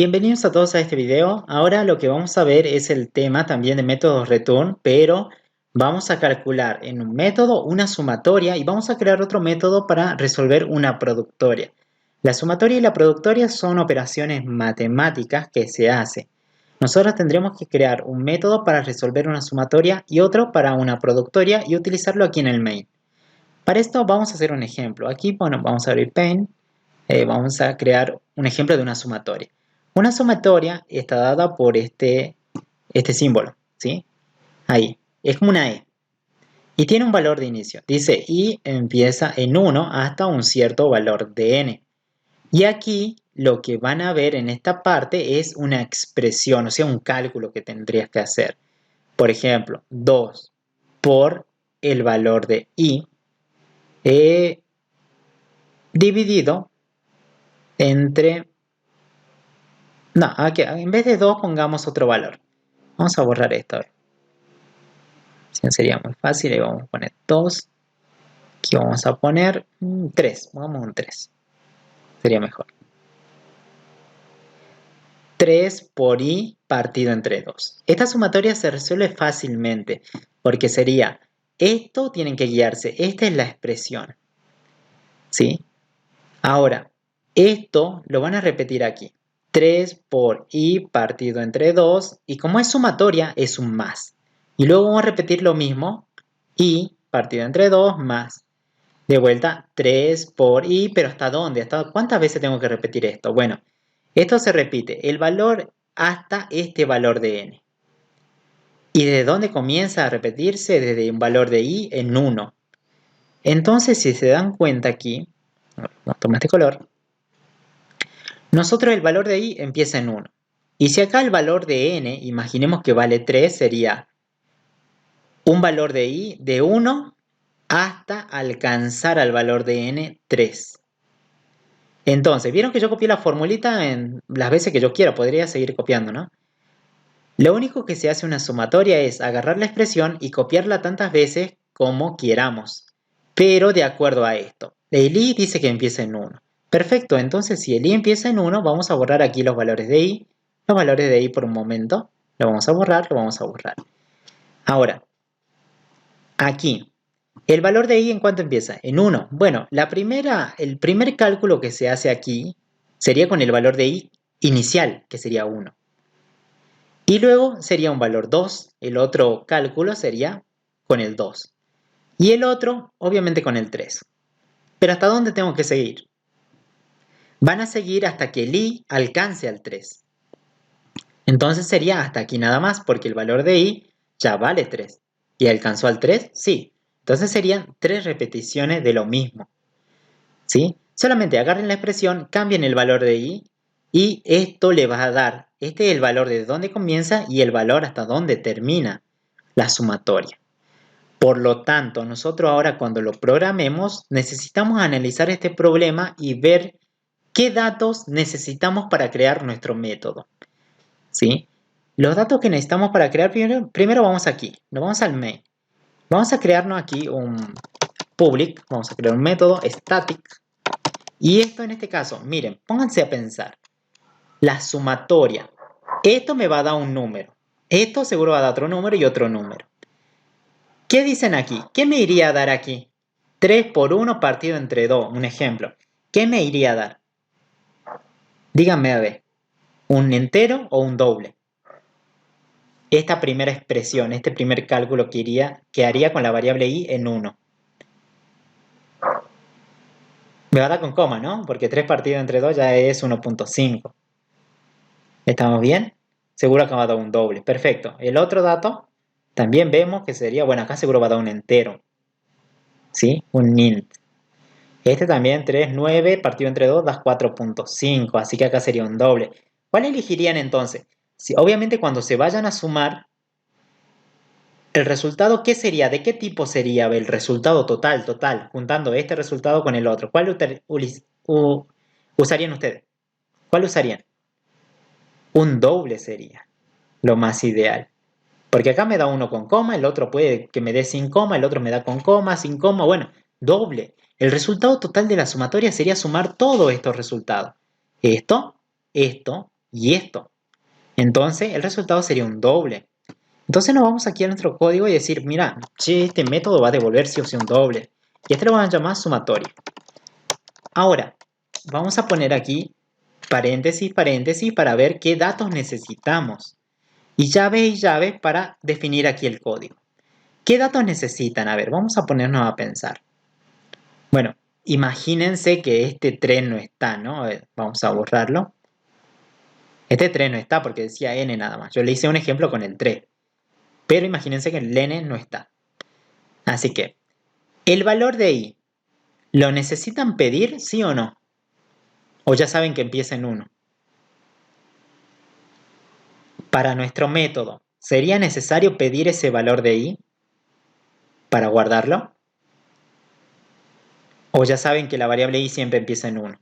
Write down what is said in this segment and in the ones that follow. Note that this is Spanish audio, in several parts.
Bienvenidos a todos a este video. Ahora lo que vamos a ver es el tema también de métodos return, pero vamos a calcular en un método una sumatoria y vamos a crear otro método para resolver una productoria. La sumatoria y la productoria son operaciones matemáticas que se hacen. Nosotros tendremos que crear un método para resolver una sumatoria y otro para una productoria y utilizarlo aquí en el main. Para esto vamos a hacer un ejemplo. Aquí, bueno, vamos a abrir Paint. Vamos a crear un ejemplo de una sumatoria. Una sumatoria está dada por este símbolo, ¿sí? Ahí, es como una E. Y tiene un valor de inicio. Dice y empieza en 1 hasta un cierto valor de n. Y aquí lo que van a ver en esta parte es una expresión, o sea, un cálculo que tendrías que hacer. Por ejemplo, 2 por el valor de i dividido entre... No, aquí, en vez de 2 pongamos otro valor. Vamos a borrar esto. Sería muy fácil. Ahí vamos a poner 2. Aquí vamos a poner 3. Pongamos un 3. Sería mejor. 3 por i partido entre 2. Esta sumatoria se resuelve fácilmente. Porque sería, esto tienen que guiarse. Esta es la expresión. ¿Sí? Ahora, esto lo van a repetir aquí. 3 por i partido entre 2. Y como es sumatoria, es un más. Y luego vamos a repetir lo mismo. I partido entre 2 más. De vuelta, 3 por i. ¿Pero hasta dónde? ¿Cuántas veces tengo que repetir esto? Bueno, esto se repite. El valor hasta este valor de n. ¿Y desde dónde comienza a repetirse? Desde un valor de i en 1. Entonces, si se dan cuenta aquí, vamos a tomar este color. Nosotros el valor de i empieza en 1. Y si acá el valor de n, imaginemos que vale 3, sería un valor de i de 1 hasta alcanzar al valor de n 3. Entonces, vieron que yo copié la formulita en las veces que yo quiera, podría seguir copiando, ¿no? Lo único que se hace una sumatoria es agarrar la expresión y copiarla tantas veces como queramos, pero de acuerdo a esto. El i dice que empieza en 1. Perfecto, entonces si el i empieza en 1, vamos a borrar aquí los valores de i. Los valores de i por un momento. Lo vamos a borrar, lo vamos a borrar. Ahora, aquí, ¿el valor de i en cuánto empieza? En 1. Bueno, el primer cálculo que se hace aquí sería con el valor de i inicial, que sería 1. Y luego sería un valor 2. El otro cálculo sería con el 2. Y el otro, obviamente, con el 3. Pero ¿hasta dónde tengo que seguir? Van a seguir hasta que el i alcance al 3. Entonces sería hasta aquí nada más, porque el valor de i ya vale 3. ¿Y alcanzó al 3? Sí. Entonces serían 3 repeticiones de lo mismo. ¿Sí? Solamente agarren la expresión, cambien el valor de i y esto le va a dar, este es el valor de dónde comienza y el valor hasta dónde termina la sumatoria. Por lo tanto, nosotros ahora cuando lo programemos necesitamos analizar este problema y ver qué datos necesitamos para crear nuestro método. ¿Sí? Los datos que necesitamos para crear, primero vamos aquí, nos vamos al main. Vamos a crearnos aquí un public, vamos a crear un método static. Y esto en este caso, miren, pónganse a pensar. La sumatoria. Esto me va a dar un número. Esto seguro va a dar otro número y otro número. ¿Qué dicen aquí? ¿Qué me iría a dar aquí? 3 por 1 partido entre 2. Un ejemplo. ¿Qué me iría a dar? Díganme a ver. ¿Un entero o un doble? Esta primera expresión, este primer cálculo que haría con la variable i en 1. Me va a dar con coma, ¿no? Porque 3 partido entre 2 ya es 1.5. ¿Estamos bien? Seguro que va a dar un doble. Perfecto. El otro dato, también vemos que sería, bueno, acá seguro va a dar un entero. ¿Sí? Un int. Este también 3, 9 partido entre 2 da 4.5. Así que acá sería un doble. ¿Cuál elegirían entonces? Si, obviamente cuando se vayan a sumar, el resultado, ¿qué sería? ¿De qué tipo sería el resultado total, juntando este resultado con el otro? ¿Cuál usarían ustedes? ¿Cuál usarían? Un doble sería lo más ideal. Porque acá me da uno con coma, el otro puede que me dé sin coma, el otro me da con coma, sin coma, bueno, doble. El resultado total de la sumatoria sería sumar todos estos resultados. Esto y esto. Entonces el resultado sería un doble. Entonces nos vamos aquí a nuestro código y decir, mira, che, este método va a devolver sí o sí un doble. Y este lo van a llamar sumatorio. Ahora, vamos a poner aquí paréntesis, paréntesis para ver qué datos necesitamos. Y llave para definir aquí el código. ¿Qué datos necesitan? A ver, vamos a ponernos a pensar. Bueno, imagínense que este 3 no está, ¿no? A ver, vamos a borrarlo. Este 3 no está porque decía n nada más. Yo le hice un ejemplo con el 3. Pero imagínense que el n no está. Así que, ¿el valor de i lo necesitan pedir, sí o no? O ya saben que empieza en 1. Para nuestro método, ¿sería necesario pedir ese valor de i para guardarlo? O ya saben que la variable i siempre empieza en 1.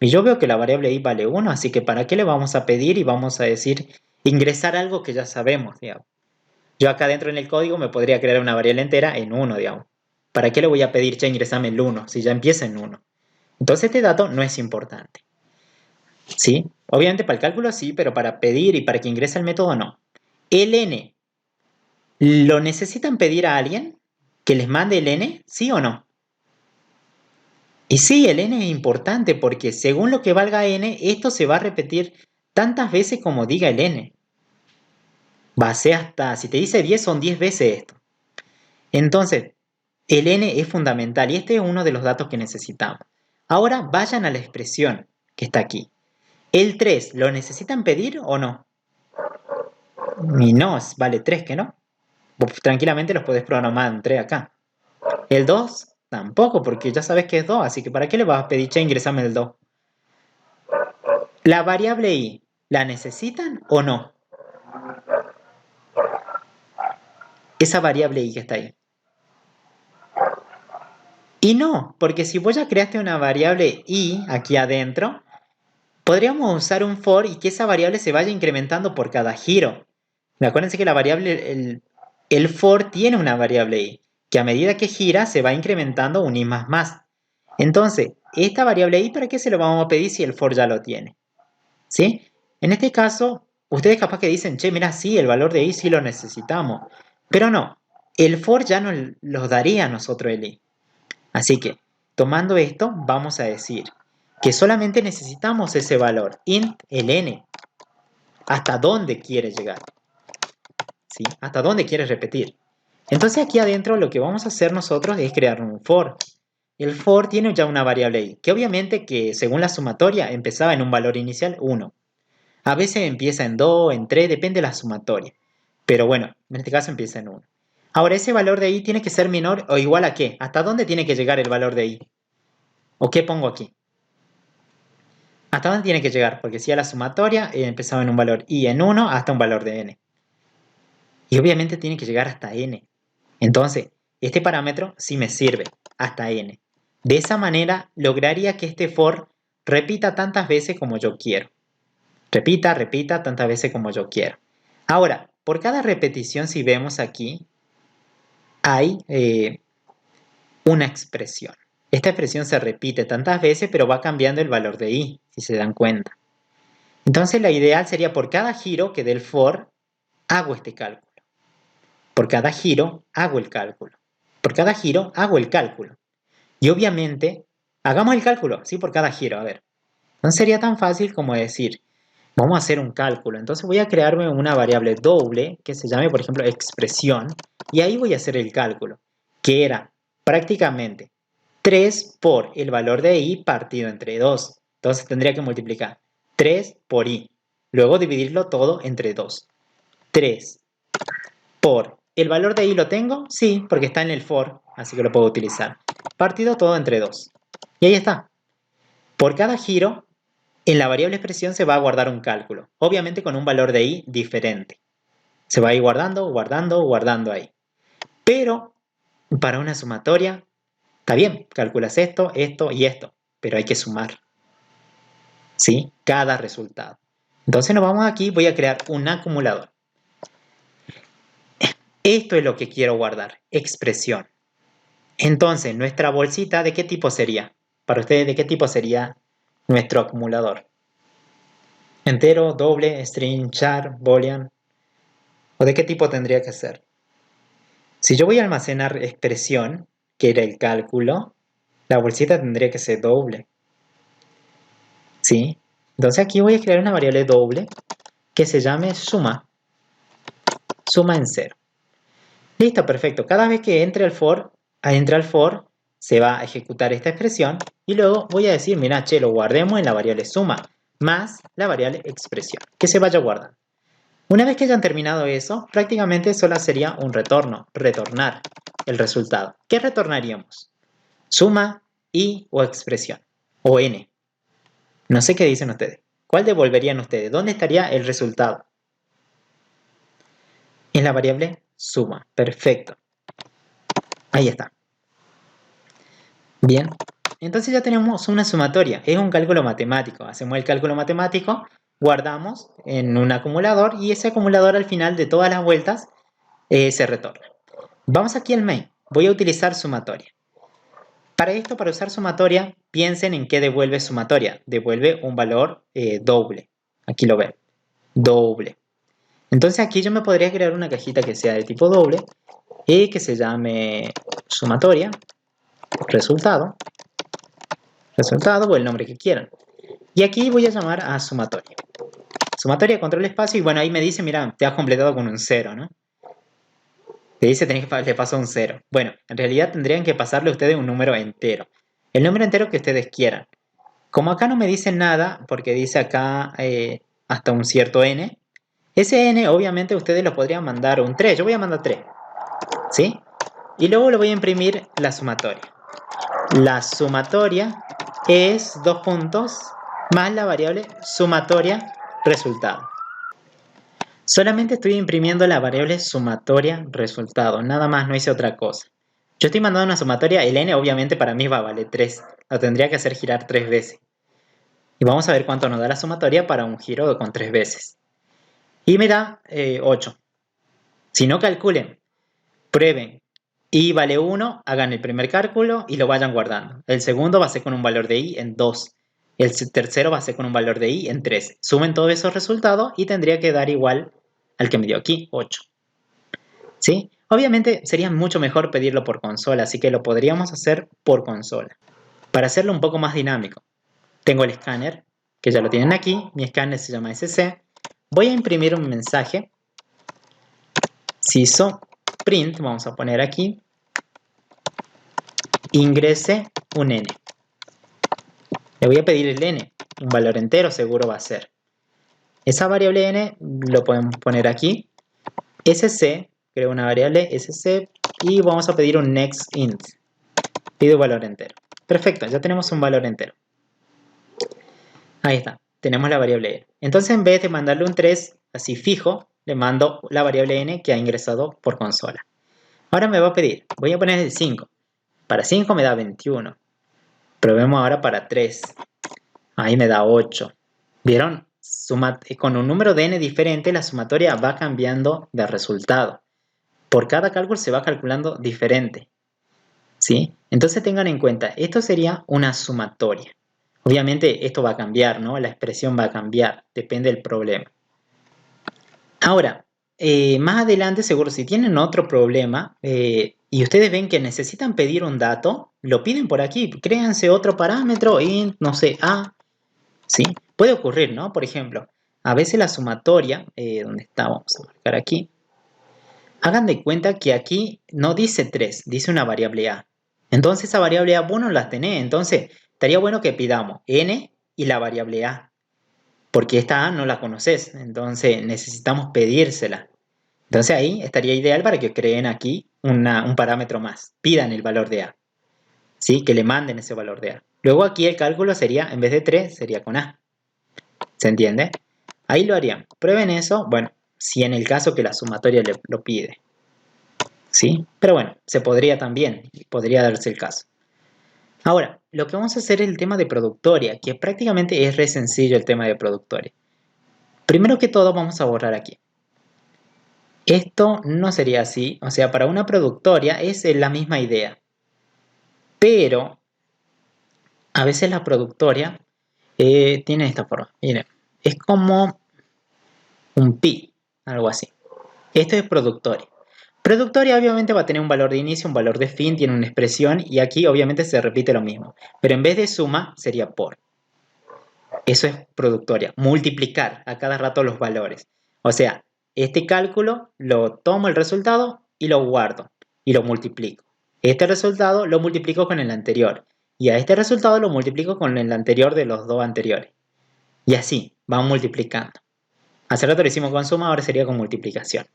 Y yo veo que la variable i vale 1, así que ¿para qué le vamos a pedir y vamos a decir ingresar algo que ya sabemos, digamos? Yo acá dentro en el código me podría crear una variable entera en 1, digamos. ¿Para qué le voy a pedir, che, ingresame el 1 si ya empieza en 1? Entonces este dato no es importante. ¿Sí? Obviamente para el cálculo sí, pero para pedir y para que ingrese el método no. El n, ¿lo necesitan pedir a alguien que les mande el n? ¿Sí o no? Y sí, el n es importante porque según lo que valga n, esto se va a repetir tantas veces como diga el n. Va a ser hasta, si te dice 10, son 10 veces esto. Entonces, el n es fundamental y este es uno de los datos que necesitamos. Ahora vayan a la expresión que está aquí. ¿El 3 lo necesitan pedir o no? Y no, vale 3, ¿que no? Vos tranquilamente los podés programar en 3 acá. El 2 tampoco, porque ya sabes que es 2, así que ¿para qué le vas a pedir, che, ingresame el 2? La variable i, ¿la necesitan o no? Esa variable i que está ahí. Y no, porque si vos ya creaste una variable i aquí adentro, podríamos usar un for y que esa variable se vaya incrementando por cada giro. Acuérdense que la variable, el for tiene una variable i, que a medida que gira se va incrementando un i más más. Entonces, esta variable i, ¿para qué se lo vamos a pedir si el for ya lo tiene? ¿Sí? En este caso, ustedes capaz que dicen, che, mira, sí, el valor de i sí lo necesitamos. Pero no, el for ya nos lo daría a nosotros el i. Así que, tomando esto, vamos a decir que solamente necesitamos ese valor, int el n. ¿Hasta dónde quiere llegar? ¿Sí? ¿Hasta dónde quiere repetir? Entonces aquí adentro lo que vamos a hacer nosotros es crear un for. El for tiene ya una variable i, que obviamente que según la sumatoria empezaba en un valor inicial 1. A veces empieza en 2, en 3, depende de la sumatoria. Pero bueno, en este caso empieza en 1. Ahora ese valor de i tiene que ser menor o igual a ¿qué? ¿Hasta dónde tiene que llegar el valor de i? ¿O qué pongo aquí? ¿Hasta dónde tiene que llegar? Porque si a la sumatoria empezaba en un valor i en 1 hasta un valor de n. Y obviamente tiene que llegar hasta n. Entonces, este parámetro sí me sirve, hasta n. De esa manera lograría que este for repita tantas veces como yo quiero. Repita, repita tantas veces como yo quiero. Ahora, por cada repetición, si vemos aquí, hay una expresión. Esta expresión se repite tantas veces, pero va cambiando el valor de i, si se dan cuenta. Entonces, la ideal sería por cada giro que dé el for, hago este cálculo. Por cada giro, hago el cálculo. Por cada giro, hago el cálculo. Y obviamente, hagamos el cálculo, ¿sí? Por cada giro, a ver. No sería tan fácil como decir, vamos a hacer un cálculo. Entonces voy a crearme una variable doble que se llame, por ejemplo, expresión. Y ahí voy a hacer el cálculo, que era prácticamente 3 por el valor de i partido entre 2. Entonces tendría que multiplicar 3 por i. Luego dividirlo todo entre 2. 3 por... ¿El valor de i lo tengo? Sí, porque está en el for, así que lo puedo utilizar. Partido todo entre 2. Y ahí está. Por cada giro, en la variable expresión se va a guardar un cálculo, obviamente con un valor de i diferente. Se va a ir guardando, guardando, guardando ahí. Pero para una sumatoria, está bien, calculas esto, esto y esto, pero hay que sumar. ¿Sí? Cada resultado. Entonces nos vamos aquí, voy a crear un acumulador. Esto es lo que quiero guardar, expresión. Entonces, nuestra bolsita, ¿de qué tipo sería? Para ustedes, ¿de qué tipo sería nuestro acumulador? Entero, doble, string, char, boolean. ¿O de qué tipo tendría que ser? Si yo voy a almacenar expresión, que era el cálculo, la bolsita tendría que ser doble. ¿Sí? Entonces aquí voy a crear una variable doble que se llame suma. Suma en 0. Listo, perfecto. Cada vez que entre al for, se va a ejecutar esta expresión y luego voy a decir, mira, che, lo guardemos en la variable suma más la variable expresión, que se vaya guardando. Una vez que hayan terminado eso, prácticamente solo sería un retorno, retornar el resultado. ¿Qué retornaríamos? Suma, y o expresión, o n. No sé qué dicen ustedes. ¿Cuál devolverían ustedes? ¿Dónde estaría el resultado? En la variable suma. Perfecto. Ahí está. Bien. Entonces ya tenemos una sumatoria. Es un cálculo matemático. Hacemos el cálculo matemático, guardamos en un acumulador y ese acumulador al final de todas las vueltas se retorna. Vamos aquí al main. Voy a utilizar sumatoria. Para esto, para usar sumatoria, piensen en qué devuelve sumatoria. Devuelve un valor doble. Aquí lo ven. Doble. Entonces aquí yo me podría crear una cajita que sea de tipo doble y que se llame sumatoria, resultado o el nombre que quieran. Y aquí voy a llamar a sumatoria. Sumatoria, control espacio y bueno, ahí me dice, mira, te has completado con un 0, ¿no? Te dice, le paso un 0. Bueno, en realidad tendrían que pasarle a ustedes un número entero. El número entero que ustedes quieran. Como acá no me dice nada, porque dice acá hasta un cierto n, ese n obviamente ustedes lo podrían mandar un 3. Yo voy a mandar 3. ¿Sí? Y luego le voy a imprimir la sumatoria. La sumatoria es 2 puntos más la variable sumatoria resultado. Solamente estoy imprimiendo la variable sumatoria resultado, nada más, no hice otra cosa. Yo estoy mandando una sumatoria, el n obviamente para mí va a valer 3, lo tendría que hacer girar 3 veces. Y vamos a ver cuánto nos da la sumatoria para un giro con 3 veces. Y me da 8. Si no calculen, prueben y vale 1, hagan el primer cálculo y lo vayan guardando. El segundo va a ser con un valor de i en 2. El tercero va a ser con un valor de i en 3. Sumen todos esos resultados y tendría que dar igual al que me dio aquí, 8. ¿Sí? Obviamente sería mucho mejor pedirlo por consola, así que lo podríamos hacer por consola. Para hacerlo un poco más dinámico, tengo el escáner, que ya lo tienen aquí. Mi escáner se llama SC. Voy a imprimir un mensaje. Siso print, vamos a poner aquí, ingrese un n. Le voy a pedir el n, un valor entero seguro va a ser. Esa variable n lo podemos poner aquí. SC, creo una variable SC y vamos a pedir un next int. Pido valor entero. Perfecto, ya tenemos un valor entero. Ahí está, tenemos la variable n. Entonces en vez de mandarle un 3 así fijo, le mando la variable n que ha ingresado por consola. Ahora me va a pedir, voy a poner el 5. Para 5 me da 21. Probemos ahora para 3. Ahí me da 8. ¿Vieron? Con un número de n diferente, la sumatoria va cambiando de resultado. Por cada cálculo se va calculando diferente. ¿Sí? Entonces tengan en cuenta, esto sería una sumatoria. Obviamente esto va a cambiar, ¿no? La expresión va a cambiar, depende del problema. Ahora, más adelante seguro si tienen otro problema y ustedes ven que necesitan pedir un dato, lo piden por aquí, créanse otro parámetro, int, no sé, a, ¿sí? Puede ocurrir, ¿no? Por ejemplo, a veces la sumatoria, ¿dónde está? Vamos a marcar aquí. Hagan de cuenta que aquí no dice 3, dice una variable a. Entonces esa variable a vos no la tenés, entonces estaría bueno que pidamos n y la variable a. Porque esta a no la conoces, entonces necesitamos pedírsela. Entonces ahí estaría ideal para que creen aquí un parámetro más. Pidan el valor de a. ¿Sí? Que le manden ese valor de a. Luego aquí el cálculo sería, en vez de 3, sería con a. ¿Se entiende? Ahí lo harían. Prueben eso, bueno, si en el caso que la sumatoria lo pide. ¿Sí? Pero bueno, se podría también, podría darse el caso. Ahora, lo que vamos a hacer es el tema de productoria, que prácticamente es re sencillo el tema de productoria. Primero que todo vamos a borrar aquí. Esto no sería así, o sea, para una productoria es la misma idea. Pero a veces la productoria tiene esta forma. Miren, Es como un pi, algo así. Esto es productoria. Productoria obviamente va a tener un valor de inicio, un valor de fin, tiene una expresión y aquí obviamente se repite lo mismo. Pero en vez de suma sería por. Eso es productoria. Multiplicar a cada rato los valores. O sea, este cálculo lo tomo el resultado y lo guardo y lo multiplico. Este resultado lo multiplico con el anterior y a este resultado lo multiplico con el anterior de los dos anteriores. Y así, va multiplicando. Hace rato lo hicimos con suma, ahora sería con multiplicación.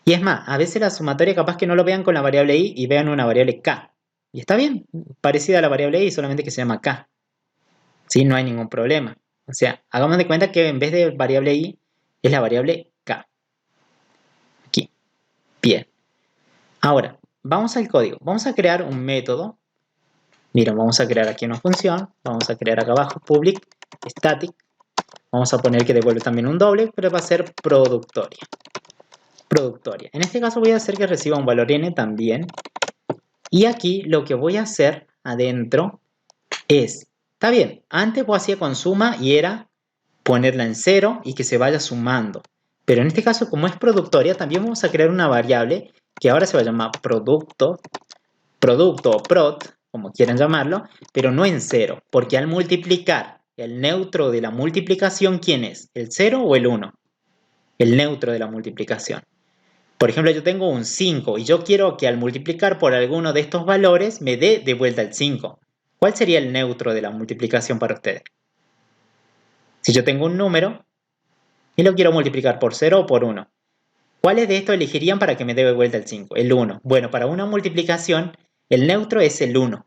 Y es más, a veces la sumatoria capaz que no lo vean con la variable i y vean una variable k. Y está bien, parecida a la variable i, solamente que se llama k. ¿Sí? No hay ningún problema. O sea, hagamos de cuenta que en vez de variable i es la variable k. Aquí. Bien. Ahora, vamos al código. Vamos a crear un método. Miren, vamos a crear aquí una función. Vamos a crear acá abajo public static. Vamos a poner que devuelve también un doble, pero va a ser productoria. Productoria. En este caso voy a hacer que reciba un valor n también. Y aquí lo que voy a hacer adentro es, está bien, antes vos hacía con suma y era ponerla en 0 y que se vaya sumando. Pero en este caso, como es productoria, también vamos a crear una variable que ahora se va a llamar producto o prod, como quieran llamarlo, pero no en 0, porque al multiplicar el neutro de la multiplicación, ¿quién es? ¿El 0 o el 1? El neutro de la multiplicación. Por ejemplo, yo tengo un 5 y yo quiero que al multiplicar por alguno de estos valores me dé de vuelta el 5. ¿Cuál sería el neutro de la multiplicación para ustedes? Si yo tengo un número y lo quiero multiplicar por 0 o por 1, ¿cuáles de estos elegirían para que me dé de vuelta el 5? El 1. Bueno, para una multiplicación, el neutro es el 1.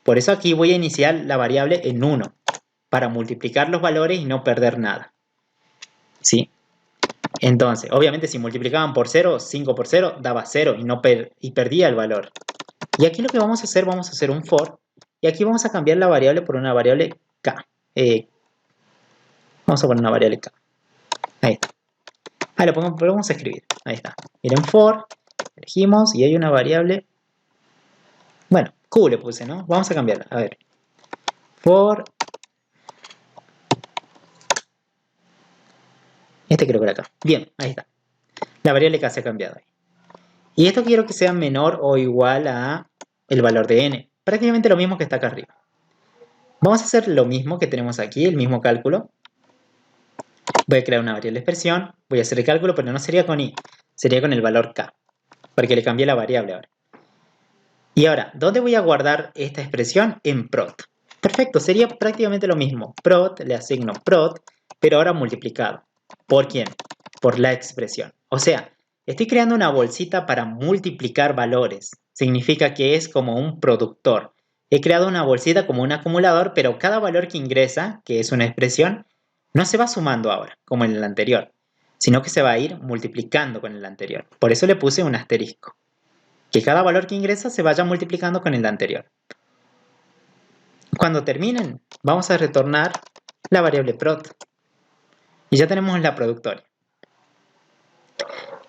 Por eso aquí voy a iniciar la variable en 1, para multiplicar los valores y no perder nada. ¿Sí? Entonces, obviamente si multiplicaban por 0, 5 por 0, daba 0 y perdía el valor. Y aquí lo que vamos a hacer un for. Y aquí vamos a cambiar la variable por una variable k. Vamos a poner una variable k. Ahí está. Ahí lo vamos a escribir. Ahí está. Miren, for. Elegimos y hay una variable. Bueno, q le puse, ¿no? Vamos a cambiarla. A ver. For. Este creo que era acá. Bien, ahí está. La variable k se ha cambiado ahí. Y esto quiero que sea menor o igual a el valor de n. Prácticamente lo mismo que está acá arriba. Vamos a hacer lo mismo que tenemos aquí, el mismo cálculo. Voy a crear una variable expresión. Voy a hacer el cálculo, pero no sería con i. Sería con el valor k. Porque le cambié la variable ahora. Y ahora, ¿dónde voy a guardar esta expresión? En prod. Perfecto, sería prácticamente lo mismo. Prod, le asigno prod, pero ahora multiplicado. ¿Por quién? Por la expresión. O sea, estoy creando una bolsita para multiplicar valores. Significa que es como un productor. He creado una bolsita como un acumulador, pero cada valor que ingresa, que es una expresión, no se va sumando ahora, como en el anterior, sino que se va a ir multiplicando con el anterior. Por eso le puse un asterisco. Que cada valor que ingresa se vaya multiplicando con el anterior. Cuando terminen, vamos a retornar la variable prod. Y ya tenemos la productoria.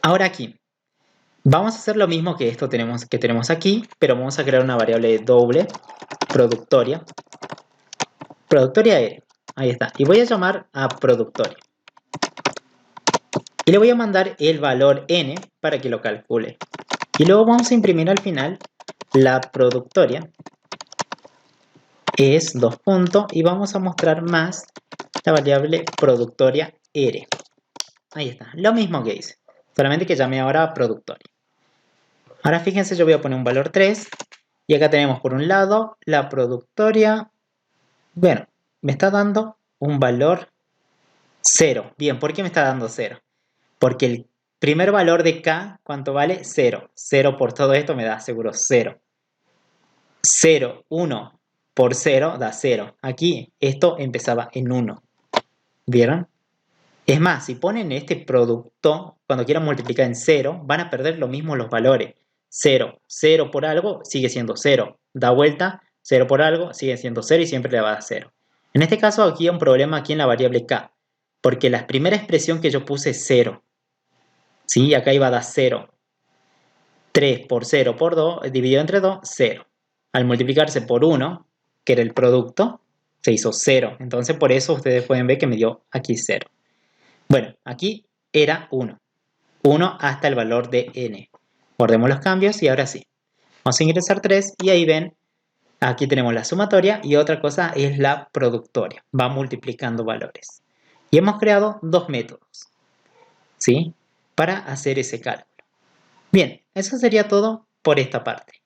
Ahora aquí, vamos a hacer lo mismo que esto que tenemos aquí, pero vamos a crear una variable doble, productoria. Productoria R. Ahí está. Y voy a llamar a productoria. Y le voy a mandar el valor n para que lo calcule. Y luego vamos a imprimir al final la productoria. Es 2 puntos y vamos a mostrar más la variable productoria R. Ahí está, lo mismo que hice, solamente que llamé ahora a productoria. Ahora fíjense, yo voy a poner un valor 3 y acá tenemos por un lado la productoria. Bueno, me está dando un valor 0. Bien, ¿por qué me está dando 0? Porque el primer valor de K, ¿cuánto vale? 0. 0 por todo esto me da seguro 0. 0, 1 por 0 da 0. Aquí esto empezaba en 1. ¿Vieron? Es más, si ponen este producto, cuando quieran multiplicar en 0, van a perder lo mismo los valores. 0, 0 por algo sigue siendo 0. Da vuelta, 0 por algo sigue siendo 0 y siempre le va a dar 0. En este caso aquí hay un problema aquí en la variable k, porque la primera expresión que yo puse es 0. ¿Sí? Acá iba a dar 0. 3 por 0 por 2, dividido entre 2, 0. Al multiplicarse por 1, que era el producto, se hizo 0. Entonces por eso ustedes pueden ver que me dio aquí 0. Bueno, aquí era 1. 1 hasta el valor de n. Guardemos los cambios y ahora sí. Vamos a ingresar 3 y ahí ven, aquí tenemos la sumatoria y otra cosa es la productoria. Va multiplicando valores. Y hemos creado dos métodos, ¿sí? Para hacer ese cálculo. Bien, eso sería todo por esta parte.